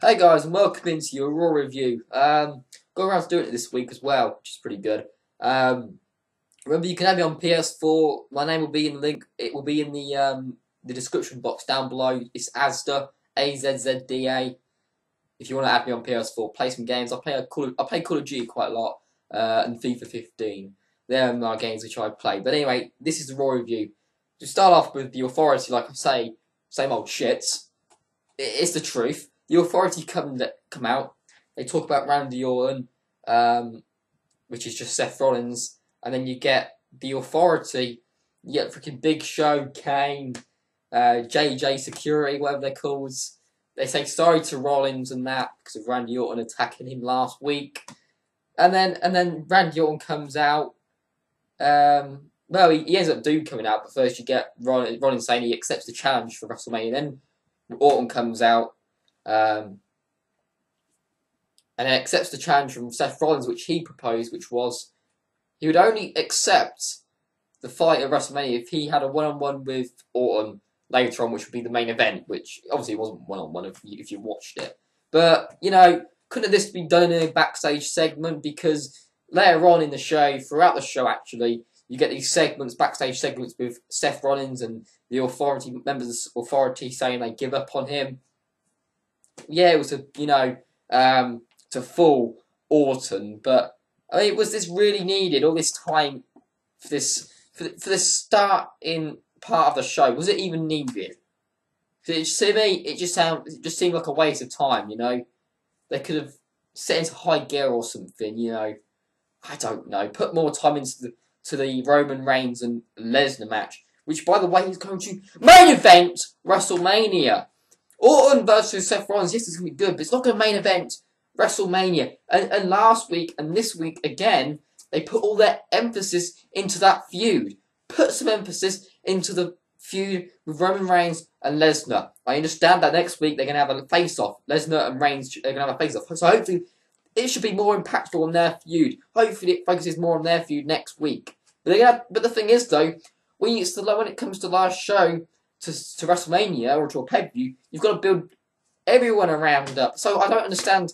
Hey guys, and welcome into your Raw review. Got around to doing it this week as well, which is pretty good. Remember, you can have me on PS4. My name will be in the link. It will be in the description box down below. It's azzda, azzda. If you want to add me on PS4, play some games. I play Call of Duty quite a lot, and FIFA 15. They're my games which I play. But anyway, this is the Raw review. To start off with the Authority, like I say, same old shits. It's the truth. The Authority come out. They talk about Randy Orton, which is just Seth Rollins, and then you get the Authority. You get freaking Big Show, Kane, JJ Security, whatever they're called. They say sorry to Rollins and that because of Randy Orton attacking him last week, and then Randy Orton comes out. Well, he ends up coming out, but first you get Rollins saying he accepts the challenge for WrestleMania. Then Orton comes out. And then accepts the challenge from Seth Rollins, which he proposed, which was he would only accept the fight at WrestleMania if he had a one-on-one with Orton later on, which would be the main event, which obviously wasn't one-on-one if you watched it. But, you know, couldn't this be done in a backstage segment? Because later on in the show, throughout the show actually, you get these backstage segments with Seth Rollins and the Authority, members of the Authority saying they give up on him. Yeah, it was to fool Orton, but I mean, was this really needed? All this time for this start in part of the show, was it even needed? To me, it just seemed like a waste of time. You know, they could have set into high gear or something. You know, I don't know. Put more time into the Roman Reigns and Lesnar match, which, by the way, is going to main event WrestleMania. Orton versus Seth Rollins, yes, it's going to be good, but it's not going to main event WrestleMania. And last week and this week again, they put all their emphasis into that feud. Put some emphasis into the feud with Roman Reigns and Lesnar. I understand that next week they're going to have a face-off. Lesnar and Reigns are going to have a face-off. So hopefully it should be more impactful on their feud. Hopefully it focuses more on their feud next week. But the thing is, though, when it comes to last show, to WrestleMania or to a pay-per-view, you've got to build everyone around up. So I don't understand.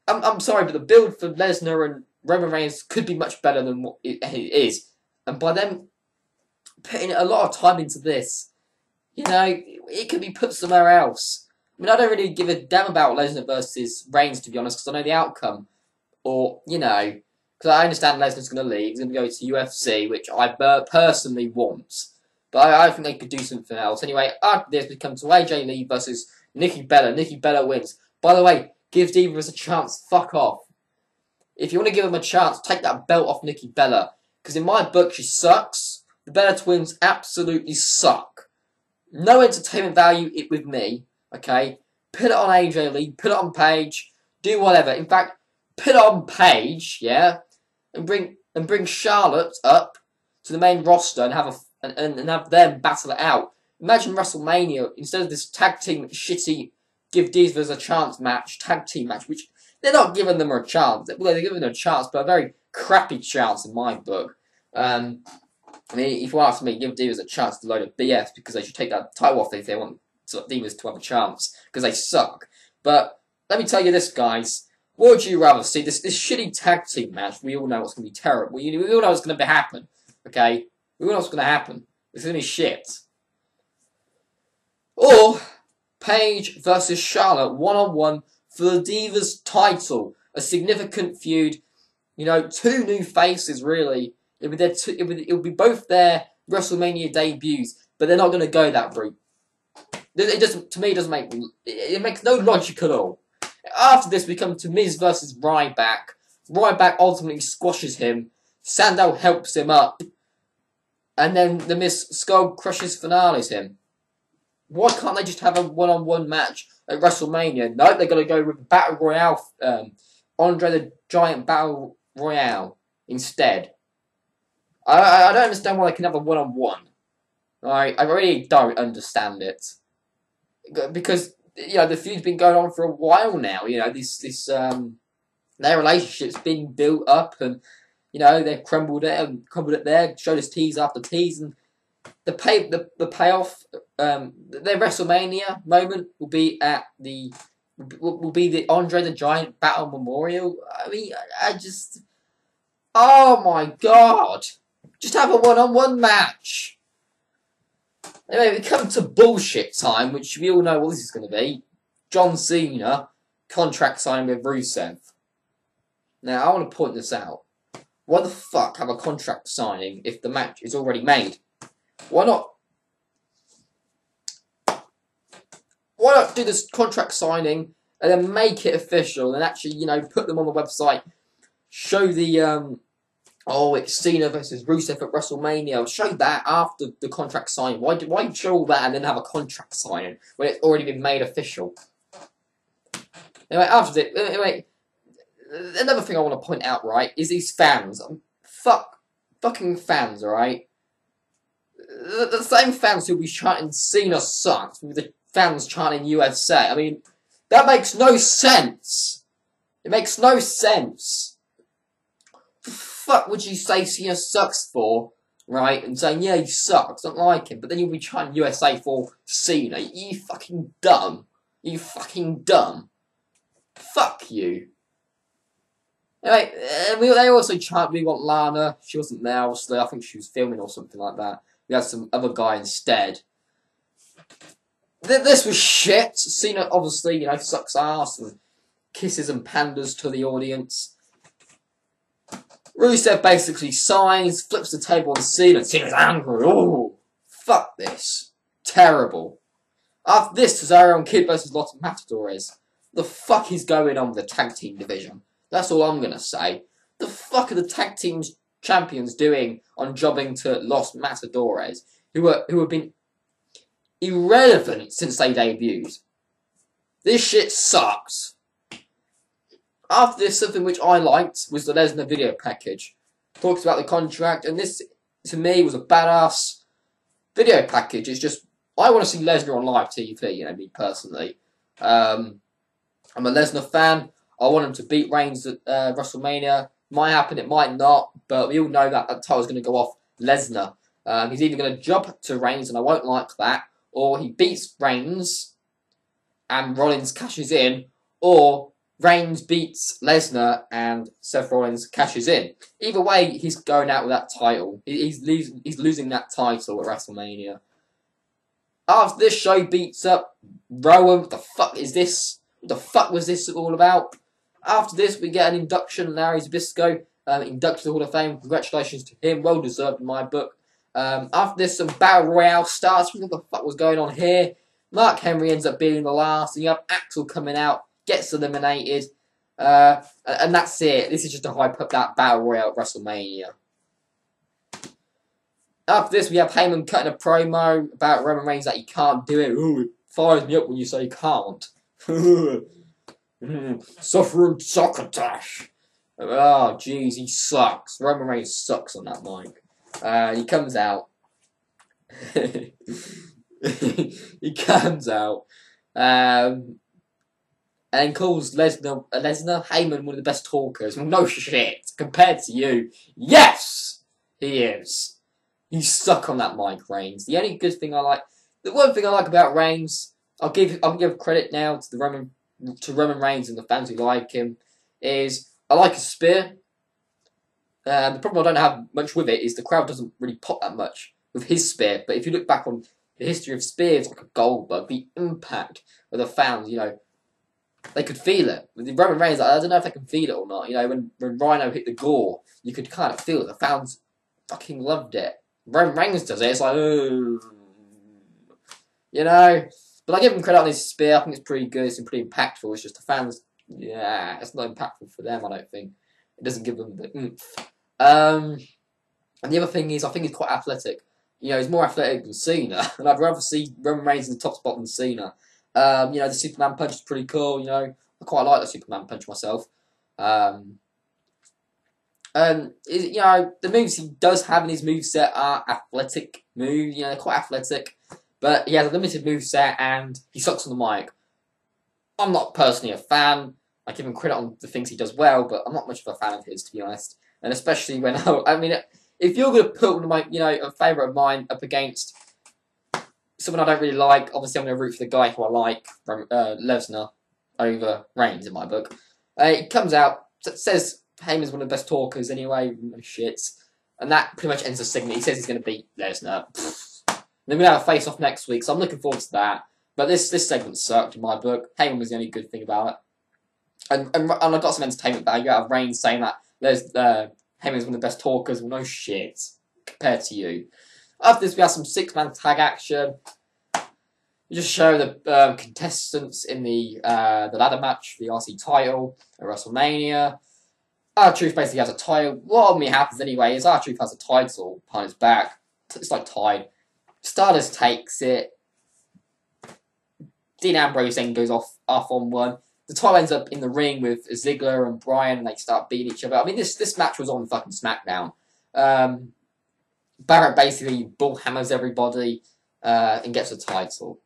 I'm sorry, but the build for Lesnar and Roman Reigns could be much better than what it is. And by them putting a lot of time into this, you know, it could be put somewhere else. I mean, I don't really give a damn about Lesnar versus Reigns, to be honest, because I know the outcome. Or, you know, because I understand Lesnar's going to leave. He's going to go to UFC, which I personally want. But I think they could do something else. Anyway, after this, we come to AJ Lee versus Nikki Bella. Nikki Bella wins. By the way, give Divas a chance. Fuck off. If you want to give them a chance, take that belt off Nikki Bella. Because in my book, she sucks. The Bella Twins absolutely suck. No entertainment value with me. Okay? Put it on AJ Lee. Put it on Paige. Do whatever. In fact, put it on Paige, yeah? And bring Charlotte up to the main roster and have them battle it out. Imagine WrestleMania, instead of this tag team shitty give Divas a chance tag team match, which they're not giving them a chance. Well, they're giving them a chance, but a very crappy chance in my book. I mean, if you ask me, give Divas a chance to load of BS because they should take that title off if they want Divas to have a chance, because they suck. But let me tell you this, guys. What would you rather see? This shitty tag team match, we all know what's going to be terrible. We all know what's going to happen, okay? We all know what's going to happen. It's going to be shit. Or Paige versus Charlotte one-on-one for the Divas title. A significant feud. You know, two new faces, really. It would be both their WrestleMania debuts, but they're not going to go that route. To me, it makes no logic at all. After this, we come to Miz versus Ryback. Ryback ultimately squashes him. Sandow helps him up. And then the Miz Skull Crushes finales him. Why can't they just have a one-on-one match at WrestleMania? No, they're going to go with a Battle Royale, Andre the Giant Battle Royale instead. I don't understand why they can have a one-on-one. I really don't understand it. Because, you know, the feud's been going on for a while now. You know, their relationship's been built up and, you know, they've crumbled it there, showed us tease after tease, and the payoff, their WrestleMania moment will be at the will be the Andre the Giant Battle Memorial. I mean, I just, oh my god, just have a one-on-one match. Anyway, we come to bullshit time, which we all know what this is going to be. John Cena contract signing with Rusev. Now, I want to point this out. Why the fuck have a contract signing if the match is already made? Why not do this contract signing and then make it official and actually, you know, put them on the website, show the, it's Cena versus Rusev at WrestleMania, show that after the contract signing. Why show all that and then have a contract signing when it's already been made official? Anyway, another thing I want to point out, right, is these fans. Fucking fans, alright? The same fans who be chanting Cena sucks with the fans chanting USA. I mean, that makes no sense. It makes no sense. What the fuck would you say Cena sucks for, right? And saying, yeah, he sucks, don't like him. But then you'll be chanting USA for Cena. You fucking dumb. You fucking dumb. Fuck you. Anyway, they also chant, we want Lana. She wasn't there, obviously. I think she was filming or something like that. We had some other guy instead. This was shit. Cena, obviously, you know, sucks ass and kisses and panders to the audience. Rusev basically signs, flips the table on Cena. Cena's angry. Oh, fuck this. Terrible. After this, Cesaro Kid versus Los Matadores. The fuck is going on with the tag team division? That's all I'm gonna say. The fuck are the tag team champions doing on jobbing to Los Matadores, who have been irrelevant since they debuted? This shit sucks. After this, something which I liked was the Lesnar video package. Talks about the contract, and this, to me, was a badass video package. It's just, I want to see Lesnar on live TV, you know, me personally. I'm a Lesnar fan. I want him to beat Reigns at WrestleMania. Might happen, it might not, but we all know that title's going to go off Lesnar. He's either going to jump to Reigns, and I won't like that, or he beats Reigns, and Rollins cashes in, or Reigns beats Lesnar, and Seth Rollins cashes in. Either way, he's going out with that title. He's losing that title at WrestleMania. After this, show beats up Rowan. What the fuck is this? What the fuck was this all about? After this, we get an induction. Larry Zbyszko, inducted to the Hall of Fame. Congratulations to him. Well deserved in my book. After this, some Battle Royale starts. What the fuck was going on here? Mark Henry ends up being the last. And you have Axel coming out, gets eliminated. And that's it. This is just to hype up that Battle Royale at WrestleMania. After this, we have Heyman cutting a promo about Roman Reigns that he can't do it. Ooh, it fires me up when you say you can't. Suffering succotash. Oh, jeez, he sucks. Roman Reigns sucks on that mic. He comes out. He comes out. And calls Lesnar, Heyman, one of the best talkers. Well, no shit. Compared to you, yes, he is. He's stuck on that mic, Reigns. The only good thing I like, the one thing I like about Reigns, I'll give credit now to Roman Reigns and the fans who like him, is I like his spear. The problem I don't have much with it is the crowd doesn't really pop that much with his spear. But if you look back on the history of spears, like a Goldberg, the impact of the fans, you know, they could feel it. With Roman Reigns, I don't know if they can feel it or not. You know, when Rhino hit the gore, you could kind of feel it. The fans fucking loved it. Roman Reigns does it. It's like, oh, you know. But I give him credit on his spear. I think it's pretty good. It's pretty impactful. It's just the fans, yeah, it's not impactful for them, I don't think. It doesn't give them the oomph. And the other thing is, I think he's quite athletic. You know, he's more athletic than Cena. And I'd rather see Roman Reigns in the top spot than Cena. You know, the Superman punch is pretty cool. You know, I quite like the Superman punch myself. You know, the moves he does have in his moveset are athletic moves. You know, they're quite athletic. But he has a limited moveset and he sucks on the mic. I'm not personally a fan. I give him credit on the things he does well, but I'm not much of a fan of his, to be honest. And especially when, I mean, if you're going to put one of my, you know, a favourite of mine up against someone I don't really like, obviously I'm going to root for the guy who I like, Lesnar. over Reigns in my book. It comes out, says Heyman's one of the best talkers anyway, no shit. And that pretty much ends the segment. He says he's going to beat Lesnar. Then we have a face-off next week, so I'm looking forward to that. But this segment sucked in my book. Heyman was the only good thing about it. And I got some entertainment value out of Reigns saying that Heyman's one of the best talkers. Well, no shit compared to you. After this, we have some 6-man tag action. We just show the contestants in the ladder match for the RC title at WrestleMania. R-Truth basically has a title. What only happens anyway is R-Truth has a title behind his back. It's like tied. Stardust takes it. Dean Ambrose then goes off on one. The title ends up in the ring with Ziggler and Bryan, and they start beating each other. I mean, this match was on fucking SmackDown. Barrett basically bullhammers everybody and gets the title.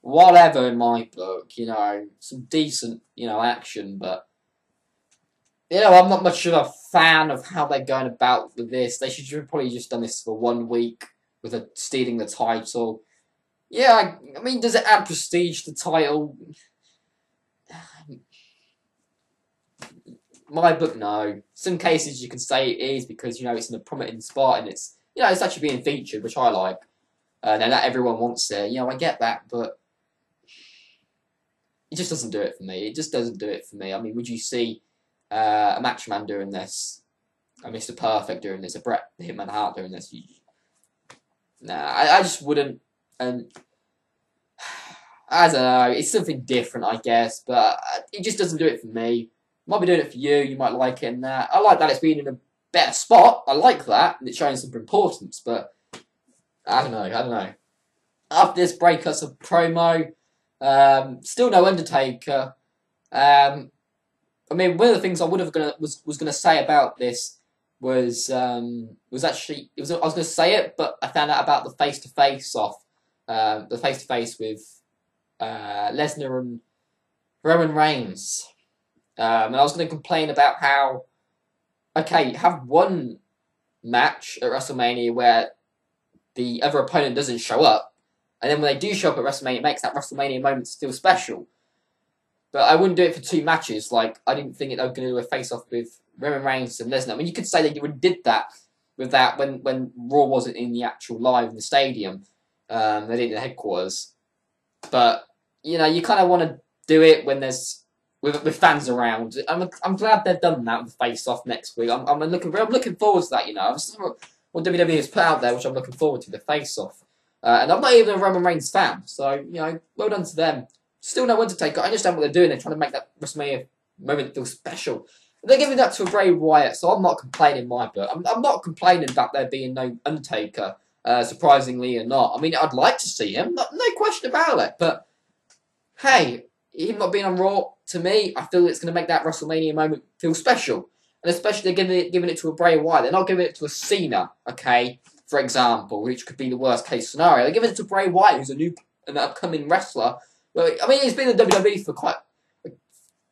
Whatever in my book, some decent, action, but I'm not much of a fan of how they're going about with this. They should have probably just done this for 1 week with stealing the title. Yeah, I mean, does it add prestige to the title? My book, no. Some cases you can say it is because, it's in a prominent spot and it's, it's actually being featured, which I like. Now, not everyone wants it. I get that, but it just doesn't do it for me. It just doesn't do it for me. I mean, would you see a Macho Man doing this? A Mr. Perfect doing this? A Bret the Hitman Hart doing this? Nah, I just wouldn't. And I don't know, it's something different, I guess, but it just doesn't do it for me. Might be doing it for you, you might like it and that. I like that it's been in a better spot, I like that, and it's showing some importance, but I don't know. After this break, us a promo, still no Undertaker. I mean, one of the things I was gonna say about this was actually I was gonna say it, but I found out about the face-to-face with Lesnar and Roman Reigns. And I was going to complain about how, okay, have one match at WrestleMania where the other opponent doesn't show up, and then when they do show up at WrestleMania, it makes that WrestleMania moment still special. But I wouldn't do it for 2 matches. Like, I didn't think they were going to do a face-off with Roman Reigns and Lesnar. I mean, you could say that you did that with that when Raw wasn't in the actual live in the stadium. They did it in the headquarters. But, you kind of want to do it when there's with fans around. I'm glad they've done that with the face-off next week. I'm looking forward to that, what WWE has put out there, which I'm looking forward to, the face-off. And I'm not even a Roman Reigns fan, so, well done to them. Still no Undertaker. I understand what they're doing. They're trying to make that WrestleMania moment feel special. They're giving that to Bray Wyatt, so I'm not complaining in my book. I'm not complaining about there being no Undertaker, surprisingly or not. I mean, I'd like to see him, no question about it. But, hey, him not being on Raw, to me, I feel it's going to make that WrestleMania moment feel special. And especially they're giving it to a Bray Wyatt. They're not giving it to a Cena, okay, for example, which could be the worst case scenario. They're giving it to Bray Wyatt, who's an upcoming wrestler. Well, I mean, he's been in WWE for quite...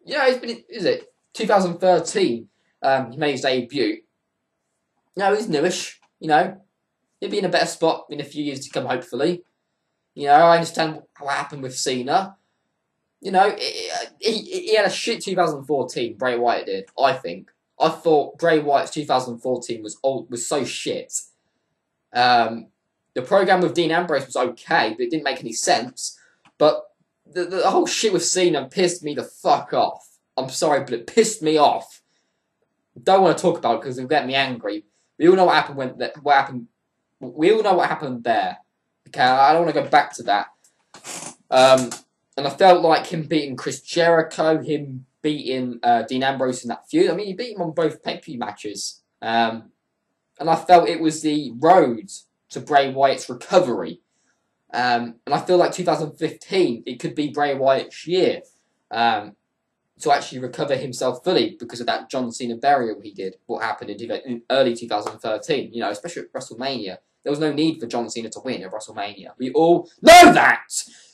he's been... Is it 2013? He made his debut. No, he's newish, He'll be in a better spot in a few years to come, hopefully. I understand what happened with Cena. He had a shit 2014, Bray Wyatt did, I think. I thought Bray Wyatt's 2014 was so shit. The program with Dean Ambrose was okay, but it didn't make any sense. But the whole shit with Cena pissed me the fuck off. I'm sorry, but it pissed me off. Don't want to talk about it because it'll get me angry. We all know what happened We all know what happened there. Okay, I don't want to go back to that. And I felt like him beating Chris Jericho, him beating Dean Ambrose in that feud. I mean, he beat him on both pay-per-view matches. And I felt it was the road to Bray Wyatt's recovery. And I feel like 2015, it could be Bray Wyatt's year to actually recover himself fully because of that John Cena burial he did, what happened in early 2013, especially at WrestleMania. There was no need for John Cena to win at WrestleMania. We all know that!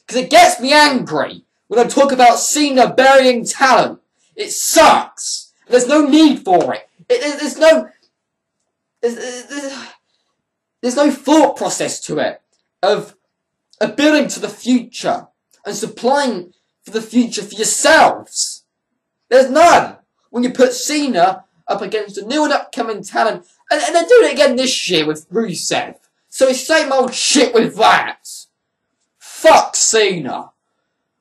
Because it gets me angry when I talk about Cena burying talent. It sucks! There's no need for it. There's no thought process to it of building to the future and supplying for the future for yourselves? There's none. When you put Cena up against a new and upcoming talent, and they're doing it again this year with Rusev. So it's same old shit with that. Fuck Cena.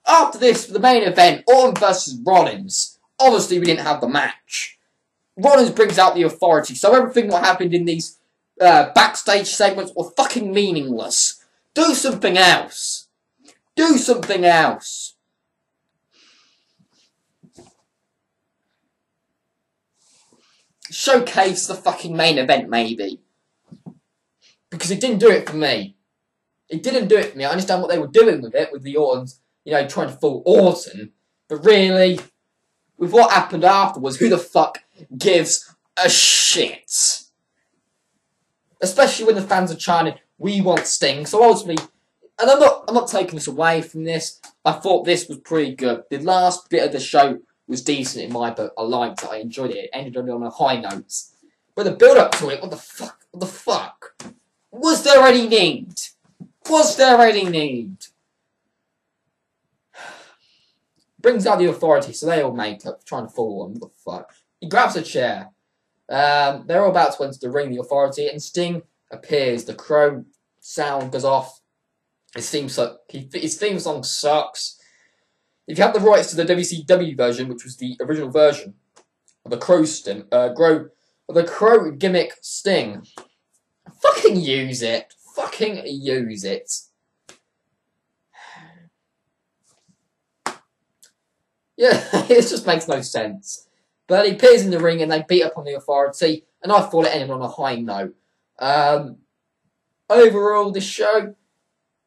After this, for the main event, Orton versus Rollins. Obviously, we didn't have the match. Rollins brings out the authority, so everything what happened in these backstage segments were fucking meaningless. Do something else. Do something else. Showcase the fucking main event, maybe. Because it didn't do it for me. It didn't do it for me. I understand what they were doing with it, with the Ortons, you know, trying to fool Orton. But really, with what happened afterwards, who the fuck gives a shit? Especially when the fans are chanting, "We want Sting." So ultimately, and I'm not taking this away from this. I thought this was pretty good. The last bit of the show was decent in my book. I liked it. I enjoyed it. It ended on a high note. But the build up to it, what the fuck? What the fuck? Was there any need? Was there any need? Brings out the authority, so they all make up, trying to fool him. What the fuck? He grabs a chair. They're all about to enter the ring, the authority, and Sting appears. The crow sound goes off. His theme song sucks. If you have the rights to the WCW version, which was the original version of the crow gimmick Sting, fucking use it. Fucking use it. Yeah, it just makes no sense. But he appears in the ring and they beat up on the authority, and I thought it ended on a high note. Overall, this show,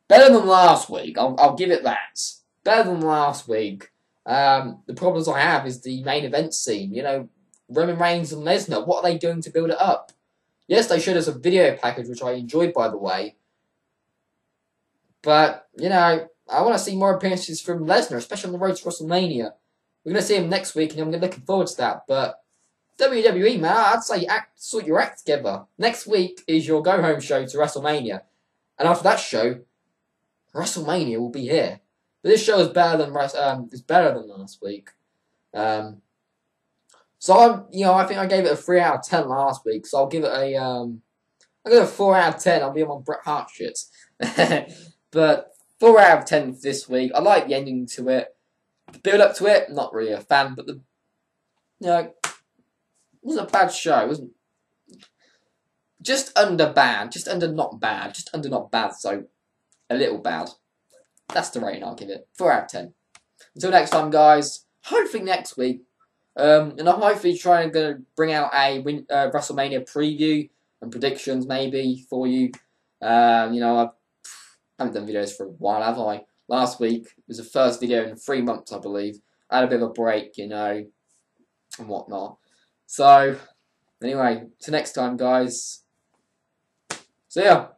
better than last week. I'll give it that. Better than last week. The problems I have is the main event scene. You know, Roman Reigns and Lesnar, what are they doing to build it up? Yes, they showed us a video package, which I enjoyed, by the way. But, you know, I want to see more appearances from Lesnar, especially on the road to WrestleMania. We're going to see him next week, and I'm looking forward to that. But WWE, man, I'd say sort your act together. Next week is your go-home show to WrestleMania. And after that show, WrestleMania will be here. But this show is better than last week. So I think I gave it a 3 out of 10 last week. So I'll give it a 4 out of 10. I'll be on my Bret Hart shit. But 4 out of 10 for this week. I like the ending to it. The build up to it, not really a fan, but it wasn't a bad show. It wasn't just under bad, just under not bad, just under not bad. So a little bad. That's the rating I'll give it. 4 out of 10. Until next time, guys. Hopefully next week. And I'm hopefully trying to bring out a WrestleMania preview and predictions maybe for you. I haven't done videos for a while, have I? Last week was the first video in 3 months, I believe. I had a bit of a break, and whatnot. So, anyway, till next time, guys. See ya.